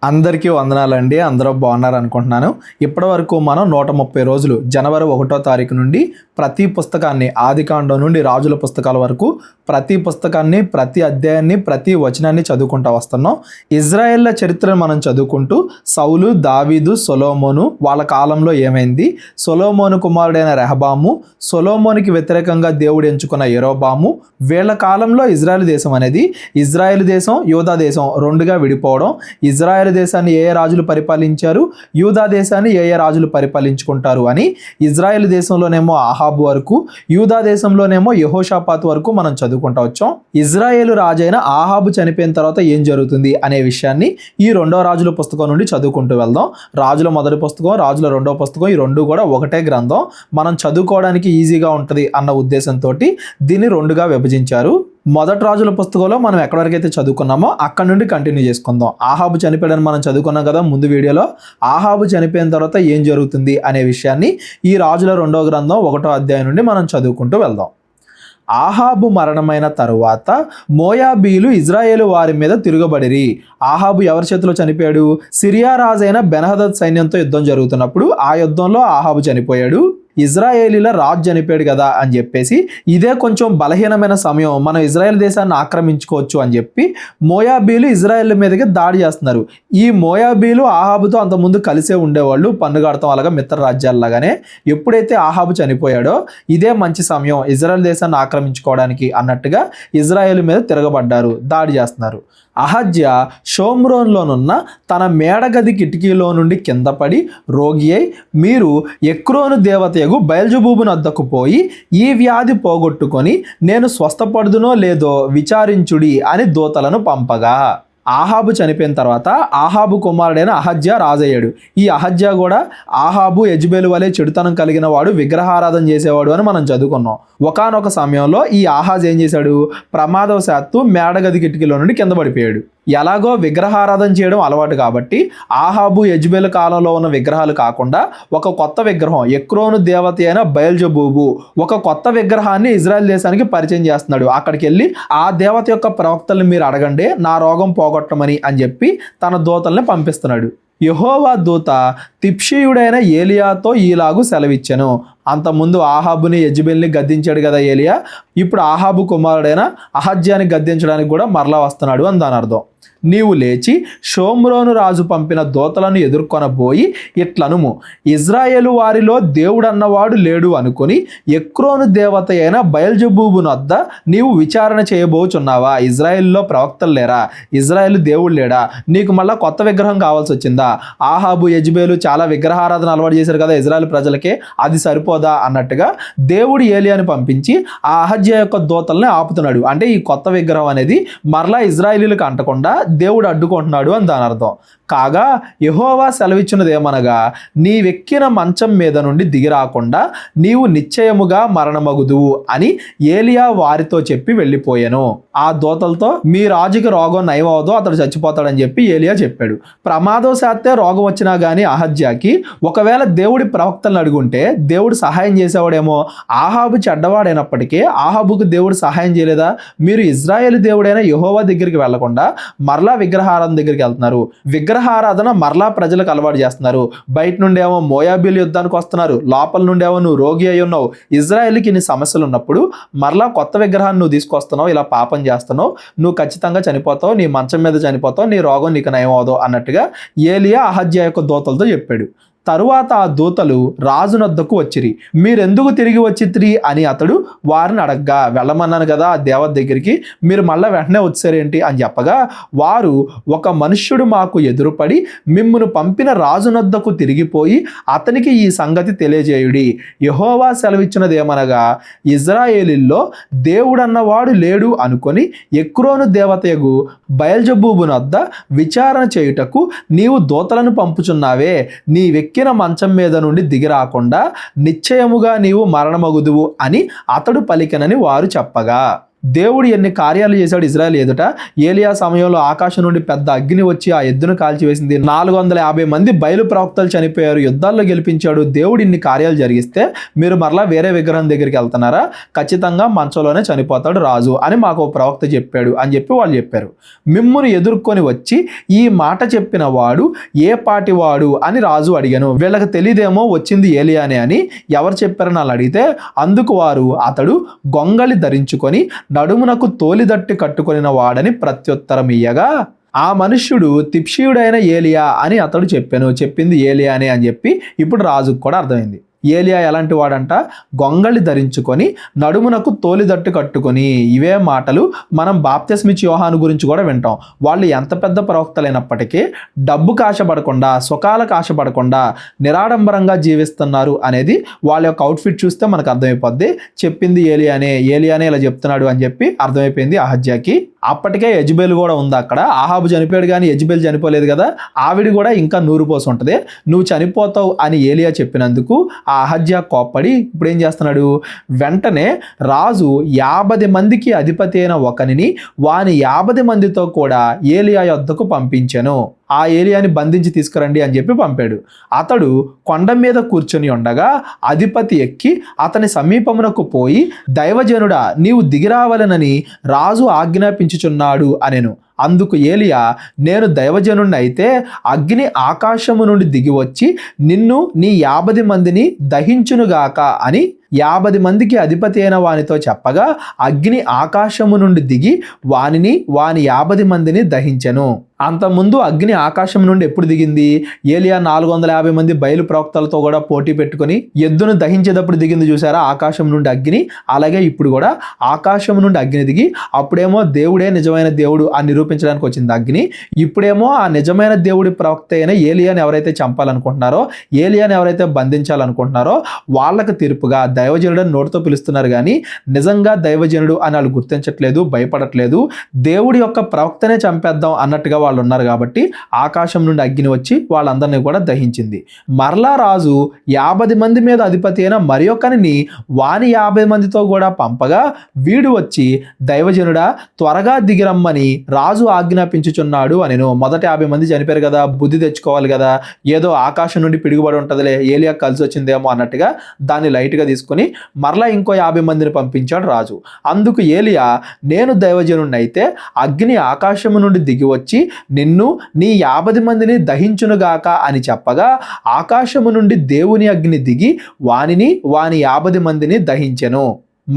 అందరికీ వందనాలండి. అందరూ బాగున్నారు అనుకుంటున్నాను. ఇప్పటివరకు మనం 130 రోజులు జనవరి 1వ తారీఖు నుండి ప్రతి పుస్తకాన్ని ఆదికాండం నుండి రాజుల పుస్తకాల వరకు ప్రతి పుస్తకాన్ని, ప్రతి అధ్యాయాన్ని, ప్రతి వచనాన్ని చదువుకుంటూ వస్తున్నాం. ఇజ్రాయేళ్ల చరిత్రను మనం చదువుకుంటూ సౌలు, దావీదు, సొలొమోను వాళ్ళ కాలంలో ఏమైంది, సొలొమోను కుమారుడైన రెహబాము, సొలొమోనుకి వ్యతిరేకంగా దేవుడు ఎంచుకున్న యెరోబాము, వీళ్ళ కాలంలో ఇజ్రాయెల్ దేశం అనేది ఇజ్రాయెల్ దేశం, యూదా దేశం రెండుగా విడిపోవడం, ఇజ్రాయెల్ దేశాన్ని ఏ రాజులు పరిపాలించారు, యూదా దేశాన్ని ఏ రాజులు పరిపాలించుకుంటారు అని ఇజ్రాయెల్ దేశంలోనేమో ఆహాబు వరకు, యూదా దేశంలోనేమో యెహోషాపాతు వరకు మనం చదువుకుంటూ వచ్చాం. ఇజ్రాయేలు రాజైన ఆహాబు చనిపోయిన తర్వాత ఏం జరుగుతుంది అనే విషయాన్ని ఈ రెండో రాజుల పుస్తకం నుండి చదువుకుంటూ వెళ్దాం. రాజుల మొదటి పుస్తకం, రాజుల రెండో పుస్తకం, ఈ రెండు కూడా ఒకటే గ్రంథం. మనం చదువుకోవడానికి ఈజీగా ఉంటుంది అన్న ఉద్దేశంతో దీన్ని రెండుగా విభజించారు. మొదటి రాజుల పుస్తకంలో మనం ఎక్కడి వరకు అయితే చదువుకున్నామో అక్కడ నుండి కంటిన్యూ చేసుకుందాం. ఆహాబు చనిపోయాడని మనం చదువుకున్నాం కదా ముందు వీడియోలో. ఆహాబు చనిపోయిన తర్వాత ఏం జరుగుతుంది అనే విషయాన్ని ఈ రాజుల రెండో గ్రంథం 1వ అధ్యాయం నుండి మనం చదువుకుంటూ వెళ్దాం. ఆహాబు మరణమైన తరువాత మోయాబీలు ఇజ్రాయేలు వారి మీద తిరగబడిరి. ఆహాబు ఎవరి చేతిలో చనిపోయాడు? సిరియా రాజైన బెన్హదద్ సైన్యంతో యుద్ధం జరుగుతున్నప్పుడు ఆ యుద్ధంలో ఆహాబు చనిపోయాడు. ఇజ్రాయేలీల రాజు చనిపోయాడు కదా అని చెప్పేసి ఇదే కొంచెం బలహీనమైన సమయం, మనం ఇజ్రాయెల్ దేశాన్ని ఆక్రమించుకోవచ్చు అని చెప్పి మోయాబీలు ఇజ్రాయెల్ మీదకి దాడి చేస్తున్నారు. ఈ మోయాబీలు ఆహాబుతో అంతకుముందు కలిసే ఉండేవాళ్ళు, పన్నుగాడతాం అలాగా మిత్ర రాజ్యాలలాగానే. ఎప్పుడైతే ఆహాబు చనిపోయాడో ఇదే మంచి సమయం ఇజ్రాయెల్ దేశాన్ని ఆక్రమించుకోవడానికి అన్నట్టుగా ఇజ్రాయెల్ మీద తిరగబడ్డారు, దాడి చేస్తున్నారు. అహజ్యా షోమ్రోన్లోనున్న తన మేడగది కిటికీలో నుండి కింద పడి రోగి అయి, మీరు ఎక్రోను దేవతయగు బయల్జెబూబు వద్దకు పోయి ఈ వ్యాధి పోగొట్టుకొని నేను స్వస్థపడుదునో లేదో విచారించుడి అని దూతలను పంపగా. ఆహాబు చనిపోయిన తర్వాత ఆహాబు కుమారుడైన అహజ్యా రాజయ్యాడు. ఈ అహజ్యా కూడా ఆహాబు యెజెబెలు వలె చెడుతనం కలిగిన వాడు, విగ్రహారాధన చేసేవాడు అని మనం చదువుకున్నాం. ఒకానొక సమయంలో ఈ ఆహాజ్ ఏం చేశాడు? ప్రమాదవశాత్తు మేడగది కిటికీలో నుండి కింద పడిపోయాడు. ఎలాగో విగ్రహారాధన చేయడం అలవాటు కాబట్టి ఆహాబు యెజెబెలు కాలంలో ఉన్న విగ్రహాలు కాకుండా ఒక కొత్త విగ్రహం, ఎక్రోను దేవత అయిన బయల్జెబూబు, ఒక కొత్త విగ్రహాన్ని ఇజ్రాయెల్ దేశానికి పరిచయం చేస్తున్నాడు. అక్కడికి వెళ్ళి ఆ దేవత యొక్క ప్రవక్తల్ని మీరు అడగండి, నా రోగం పోగొట్టమని అని చెప్పి తన దూతల్ని పంపిస్తున్నాడు. యెహోవా దూత తిప్షీయుడైన ఏలియాతో ఈలాగు సెలవిచ్చెను. అంతకుముందు ఆహాబుని యెజెబెల్ని గద్దించాడు కదా ఏలియా, ఇప్పుడు ఆహాబు కుమారుడైన అహజ్యాని గద్దించడానికి కూడా మరలా వస్తున్నాడు అని దాని అర్థం. నీవు లేచి షోమ్రోను రాజు పంపిన దూతలను ఎదుర్కొనబోయి ఇట్లనుము, ఇజ్రాయేలు వారిలో దేవుడన్నవాడు లేడు అనుకుని ఎక్రోను దేవత అయిన బయల్జెబూబు వద్ద నీవు విచారణ చేయబోచున్నావా? ఇజ్రాయేల్లో ప్రవక్తలు లేరా? ఇజ్రాయేలు దేవుడు లేడా? నీకు మళ్ళీ కొత్త విగ్రహం కావాల్సి వచ్చిందా? ఆహాబు యెజెబెలు చాలా విగ్రహారాధన అలవాటు చేశారు కదా ఇజ్రాయేల్ ప్రజలకే, అది సరిపోదా అన్నట్టుగా దేవుడు ఏలియాని పంపించి ఆ అహజ్యా యొక్క దూతల్ని ఆపుతున్నాడు. అంటే ఈ కొత్త విగ్రహం అనేది మరలా ఇజ్రాయేలీలకు అంటకుండా దేవుడు అడ్డుకుంటున్నాడు అని దాని అర్థం. కాగా యెహోవా సెలవిచ్చినదేమనగా, నీవెక్కిన మంచం మీద నుండి దిగిరాకుండా నీవు నిశ్చయముగా మరణమగుదువు అని ఏలియా వారితో చెప్పి వెళ్ళిపోయాను. ఆ దూతలతో మీ రాజుకి రోగం నయమవదో అతడు చచ్చిపోతాడని చెప్పి ఏలియా చెప్పాడు. ప్రమాదవశాత్తు రోగం వచ్చినా కానీ అహజ్యాకి ఒకవేళ దేవుడి ప్రవక్తలను అడుగుంటే దేవుడు సహాయం చేసేవాడేమో. ఆహాబు చెడ్డవాడైనప్పటికీ ఆహాబుకు దేవుడు సహాయం చేయలేదా? మీరు ఇజ్రాయేలు దేవుడైన యెహోవా దగ్గరికి వెళ్లకుండా మరలా విగ్రహారాధన దగ్గరికి వెళ్తున్నారు, విగ్రహారాధన మరలా ప్రజలకు అలవాటు చేస్తున్నారు. బయట నుండేమో మోయాబీలు యుద్ధానికి వస్తున్నారు, లోపల నుండేమో నువ్వు రోగి అయి ఉన్నావు. ఇజ్రాయేల్కి ఇన్ని సమస్యలు ఉన్నప్పుడు మరలా కొత్త విగ్రహాన్ని నువ్వు తీసుకొస్తున్నావు, ఇలా పాపం చేస్తున్నావు, నువ్వు ఖచ్చితంగా చనిపోతావు, నీ మంచం మీద చనిపోతావు, నీ రోగం నీకు నయమవదు అన్నట్టుగా ఏలియా అహజ్యా యొక్క దూతలతో చెప్పాడు. తరువాత ఆ దూతలు రాజునొద్దకు వచ్చిరి. మీరెందుకు తిరిగి వచ్చిత్రి అని అతడు వారిని అడగ్గా, వెళ్ళమన్నాను కదా ఆ దేవత దగ్గరికి, మీరు మళ్ళీ వెంటనే వచ్చారేంటి అని చెప్పగా, వారు ఒక మనుష్యుడు మాకు ఎదురుపడి మిమ్మును పంపిన రాజునొద్దకు తిరిగిపోయి అతనికి ఈ సంగతి తెలియజేయుడి. యెహోవా సెలవిచ్చినదేమనగా, ఇజ్రాయేలీల్లో దేవుడన్నవాడు లేడు అనుకొని ఎక్రోను దేవతయగు బయల్జెబూబు వద్ద విచారణ చేయుటకు నీవు దూతలను పంపుచున్నావే. నీ వెక్కిన మంచం మీద నుండి దిగిరాకుండా నిశ్చయముగా నీవు మరణమగుదువు అని అతడు పలికెనని వారు చెప్పగా. దేవుడు ఎన్ని కార్యాలు చేశాడు ఇజ్రాయెల్ ఎదుట. ఏలియా సమయంలో ఆకాశం నుండి పెద్ద అగ్ని వచ్చి ఆ ఎద్దును కాల్చివేసింది. 450 మంది బయలు ప్రవక్తలు చనిపోయారు. యుద్ధాల్లో గెలిపించాడు. దేవుడు ఇన్ని కార్యాలు జరిగిస్తే మీరు మరలా వేరే విగ్రహం దగ్గరికి వెళ్తున్నారా? ఖచ్చితంగా మంచంలోనే చనిపోతాడు రాజు అని మాకు ప్రవక్త చెప్పాడు అని చెప్పి వాళ్ళు చెప్పారు. మిమ్మును ఎదుర్కొని వచ్చి ఈ మాట చెప్పిన వాడు ఏ పాటి వాడు అని రాజు అడిగాను. వీళ్ళకి తెలియదేమో వచ్చింది ఏలియానే అని. ఎవరు చెప్పారని వాళ్ళు అడిగితే అందుకు వారు అతడు గొంగళి ధరించుకొని నడుమునకు తోలిదట్టి కట్టుకొనిన వాడని ప్రత్యుత్తరం ఇయ్యగా ఆ మనుష్యుడు తిప్షీయుడైన ఏలియా అని అతడు చెప్పింది ఏలియానే అని చెప్పి ఇప్పుడు రాజుకు కూడా అర్థమైంది. ఏలియా ఎలాంటి వాడంట? గొంగళి ధరించుకొని నడుమునకు తోలిదట్టు కట్టుకొని. ఇవే మాటలు మనం బాప్తిస్మిచ్చి యోహాను గురించి కూడా వింటాం. వాళ్ళు ఎంత పెద్ద ప్రవక్తలైనప్పటికీ డబ్బుకు ఆశపడకుండా, సుఖాలకు ఆశపడకుండా నిరాడంబరంగా జీవిస్తున్నారు అనేది వాళ్ళ యొక్క అవుట్ఫిట్ చూస్తే మనకు అర్థమైపోద్ది. చెప్పింది ఏలియానే ఇలా చెప్తున్నాడు అని చెప్పి అర్థమైపోయింది అహజ్యాకి. అప్పటికే యెజబెల్ కూడా ఉంది అక్కడ. ఆహాబు చనిపోయాడు కానీ యెజబెల్ చనిపోలేదు కదా. ఆవిడ కూడా ఇంకా నూరు పోసి ఉంటుంది. నువ్వు చనిపోతావు అని ఏలియా చెప్పినందుకు ఆ అహజ్యా కోప్పడి ఇప్పుడు ఏం చేస్తున్నాడు? వెంటనే రాజు 50 మందికి అధిపతి అయిన ఒకనిని వాని 50 మందితో కూడా ఏలియా యొద్దకు పంపించెను. ఆ ఏలియాని బంధించి తీసుకురండి అని చెప్పి పంపాడు. అతడు కొండ మీద కూర్చొని ఉండగా అధిపతి ఎక్కి అతని సమీపమునకు పోయి, దైవజనుడా, నీవు దిగిరావలనని రాజు ఆజ్ఞాపించుచున్నాడు అనెను. అందుకు ఏలియా, నేను దైవజనుడిని అయితే అగ్ని ఆకాశము నుండి దిగి వచ్చి నిన్ను నీ 50 మందిని దహించునుగాక అని 50 మందికి అధిపతి అయిన వానితో చెప్పగా అగ్ని ఆకాశము నుండి దిగి వాని 50 మందిని దహించెను. అంతకుముందు అగ్ని ఆకాశం నుండి ఎప్పుడు దిగింది? ఏలియా 450 మంది బయలు ప్రవక్తలతో కూడా పోటీ పెట్టుకొని ఎద్దును దహించేటప్పుడు దిగింది చూసారా ఆకాశం నుండి అగ్ని. అలాగే ఇప్పుడు కూడా ఆకాశం నుండి అగ్ని దిగి అప్పుడేమో దేవుడే నిజమైన దేవుడు అని నిరూపించడానికి వచ్చింది అగ్ని. ఇప్పుడేమో ఆ నిజమైన దేవుడి ప్రవక్త అయిన ఏలియాని ఎవరైతే చంపాలనుకుంటున్నారో, ఏలియాని ఎవరైతే బంధించాలనుకుంటున్నారో వాళ్ళకి తీర్పుగా దైవజనుడు అని నోటితో పిలుస్తున్నారు కానీ నిజంగా దైవజనుడు అని వాళ్ళు గుర్తించట్లేదు, భయపడట్లేదు. దేవుడి యొక్క ప్రవక్తనే చంపేద్దాం అన్నట్టుగా వాళ్ళు ఉన్నారు. కాబట్టి ఆకాశం నుండి అగ్ని వచ్చి వాళ్ళందరినీ కూడా దహించింది. మరలా రాజు 50 మంది మీద అధిపతి అయిన మరి ఒకరిని వాని 50 మందితో కూడా పంపగా వీడు వచ్చి, దైవజనుడా, త్వరగా దిగిరమ్మని రాజు ఆజ్ఞాపించుచున్నాడు అనెను. మొదట 50 మంది చనిపోయారు కదా, బుద్ధి తెచ్చుకోవాలి కదా, ఏదో ఆకాశం నుండి పిడుగుబడి ఉంటుందిలే, ఏలియా కలిసి వచ్చిందేమో అన్నట్టుగా దాన్ని లైట్గా తీసుకుని మరలా ఇంకో 50 మందిని పంపించాడు రాజు. అందుకు ఏలియా, నేను దైవజనుడిని అయితే అగ్ని ఆకాశము నుండి దిగి వచ్చి నిన్ను నీ 50 మందిని దహించునుగాక అని చెప్పగా ఆకాశము నుండి దేవుని అగ్ని దిగి వాని 50 మందిని దహించెను.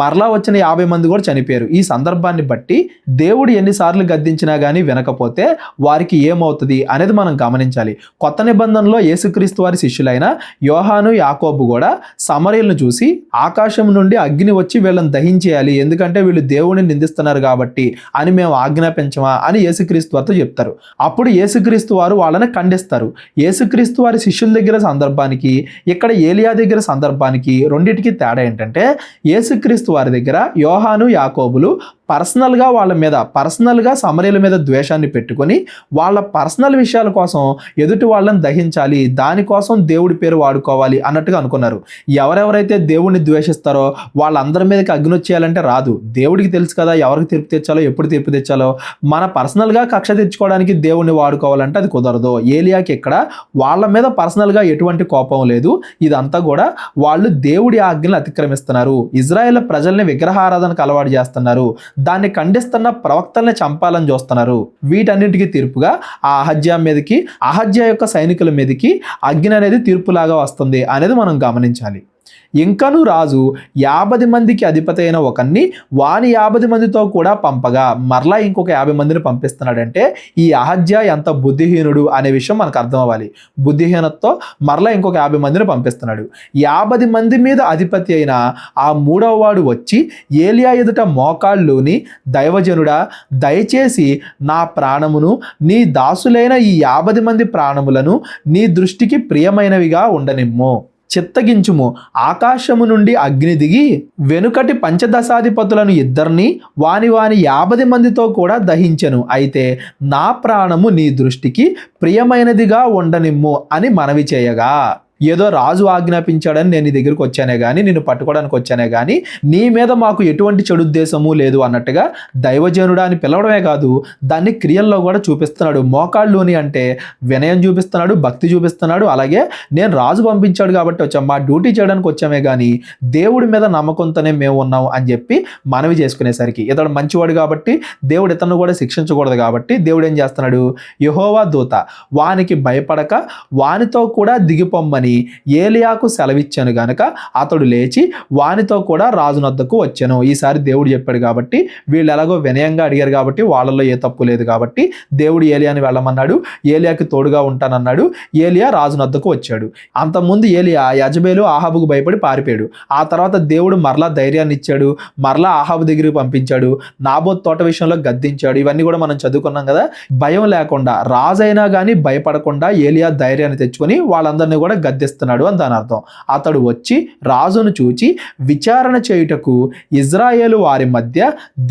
మరలా వచ్చిన 50 మంది కూడా చనిపోయారు. ఈ సందర్భాన్ని బట్టి దేవుడు ఎన్నిసార్లు గద్దించినా కానీ వినకపోతే వారికి ఏమవుతుంది అనేది మనం గమనించాలి. కొత్త నిబంధనలో యేసుక్రీస్తు వారి శిష్యులైన యోహాను, యాకోబు కూడా సమరయులను చూసి ఆకాశం నుండి అగ్ని వచ్చి వీళ్ళని దహించేయాలి, ఎందుకంటే వీళ్ళు దేవుడిని నిందిస్తున్నారు కాబట్టి అని మేము ఆజ్ఞాపించమా అని యేసుక్రీస్తు వారితో చెప్తారు. అప్పుడు యేసుక్రీస్తు వారు వాళ్ళని ఖండిస్తారు. యేసుక్రీస్తు వారి శిష్యుల దగ్గర సందర్భానికి, ఇక్కడ ఏలియా దగ్గర సందర్భానికి రెండింటికి తేడా ఏంటంటే, యేసుక్రీస్తు వారి దగ్గర యోహాను, యాకోబులు పర్సనల్గా సమరయుల మీద ద్వేషాన్ని పెట్టుకొని వాళ్ళ పర్సనల్ విషయాల కోసం ఎదుటి వాళ్ళని దహించాలి, దానికోసం దేవుడి పేరు వాడుకోవాలి అన్నట్టుగా అనుకున్నారు. ఎవరెవరైతే దేవుడిని ద్వేషిస్తారో వాళ్ళందరి మీదకి అగ్ని వచ్చేయాలంటే రాదు. దేవుడికి తెలుసు కదా ఎవరికి తీర్పు తెచ్చాలో, ఎప్పుడు తీర్పు తెచ్చాలో. మన పర్సనల్గా కక్ష తెచ్చుకోవడానికి దేవుడిని వాడుకోవాలంటే అది కుదరదు. ఏలియాకి ఇక్కడ వాళ్ళ మీద పర్సనల్గా ఎటువంటి కోపం లేదు. ఇదంతా కూడా వాళ్ళు దేవుడి ఆజ్ఞలు అతిక్రమిస్తున్నారు, ఇజ్రాయేల్ ప్రజల్ని విగ్రహారాధనకు అలవాటు చేస్తున్నారు, దాన్ని ఖండిస్తున్న ప్రవక్తల్ని చంపాలని చూస్తున్నారు. వీటన్నిటికీ తీర్పుగా ఆ అహజ్యా యొక్క సైనికుల మీదకి అగ్ని అనేది తీర్పులాగా వస్తుంది అనేది మనం గమనించాలి. ఇంకను రాజు 50 మందికి అధిపతి అయిన ఒకరిని వాని 50 మందితో కూడా పంపగా మరలా ఇంకొక 50 మందిని పంపిస్తున్నాడంటే ఈ అహజ్యా ఎంత బుద్ధిహీనుడు అనే విషయం మనకు అర్థం అవ్వాలి. బుద్ధిహీనతతో మరలా ఇంకొక 50 మందిని పంపిస్తున్నాడు. 50 మంది మీద అధిపతి అయిన ఆ 3వ వాడు వచ్చి ఏలియా ఎదుట మోకాళ్ళుని, దైవజనుడా, దయచేసి నా ప్రాణమును నీ దాసులైన ఈ 50 మంది ప్రాణములను నీ దృష్టికి ప్రియమైనవిగా ఉండనిమ్ము, చిత్తగించుము. ఆకాశము నుండి అగ్ని దిగి వెనుకటి పంచదశాధిపతులను ఇద్దరిని వాని 50 మందితో కూడా దహించెను. అయితే నా ప్రాణము నీ దృష్టికి ప్రియమైనదిగా ఉండనిమ్ము అని మనవి చేయగా ఏదో రాజు ఆజ్ఞాపించాడని నేను నీ దగ్గరికి వచ్చానే కానీ నిన్ను పట్టుకోవడానికి వచ్చానే కానీ నీ మీద మాకు ఎటువంటి చెడు ఉద్దేశము లేదు అన్నట్టుగా దైవజనుడా అని పిలవడమే కాదు, దాన్ని క్రియల్లో కూడా చూపిస్తున్నాడు. మోకాళ్ళుని అంటే వినయం చూపిస్తున్నాడు, భక్తి చూపిస్తున్నాడు. అలాగే నేను రాజు పంపించాడు కాబట్టి వచ్చాం, మా డ్యూటీ చేయడానికి వచ్చామే కానీ దేవుడి మీద నమ్మకంతోనే మేము ఉన్నాం అని చెప్పి మనవి చేసుకునేసరికి ఇతడు మంచివాడు కాబట్టి దేవుడు ఇతను కూడా శిక్షించకూడదు కాబట్టి దేవుడు ఏం చేస్తున్నాడు, యెహోవా దూత వానికి భయపడక వానితో కూడా దిగిపోమ్మని ఏలియాకు సెలవిచ్చాను గనక అతడు లేచి వానితో కూడా రాజునొద్దకు వచ్చాను. ఈసారి దేవుడు చెప్పాడు కాబట్టి వీళ్ళు ఎలాగో వినయంగా అడిగారు కాబట్టి వాళ్ళలో ఏ తప్పు లేదు కాబట్టి దేవుడు ఏలియాని వెళ్ళమన్నాడు, ఏలియాకి తోడుగా ఉంటానన్నాడు. ఏలియా రాజునొద్దకు వచ్చాడు. అంతకుముందు ఏలియా యజబేలు ఆహాబుకు భయపడి పారిపోయాడు. ఆ తర్వాత దేవుడు మరలా ధైర్యాన్ని ఇచ్చాడు, మరలా ఆహాబు దగ్గరికి పంపించాడు, నాబోత్ తోట విషయంలో గద్దించాడు. ఇవన్నీ కూడా మనం చదువుకున్నాం కదా. భయం లేకుండా రాజైనా కానీ భయపడకుండా ఏలియా ధైర్యాన్ని తెచ్చుకొని వాళ్ళందరినీ కూడా గద్దిస్తున్నాడు అని దాని అర్థం. అతడు వచ్చి రాజును చూచి విచారణ చేయుటకు ఇజ్రాయేలు వారి మధ్య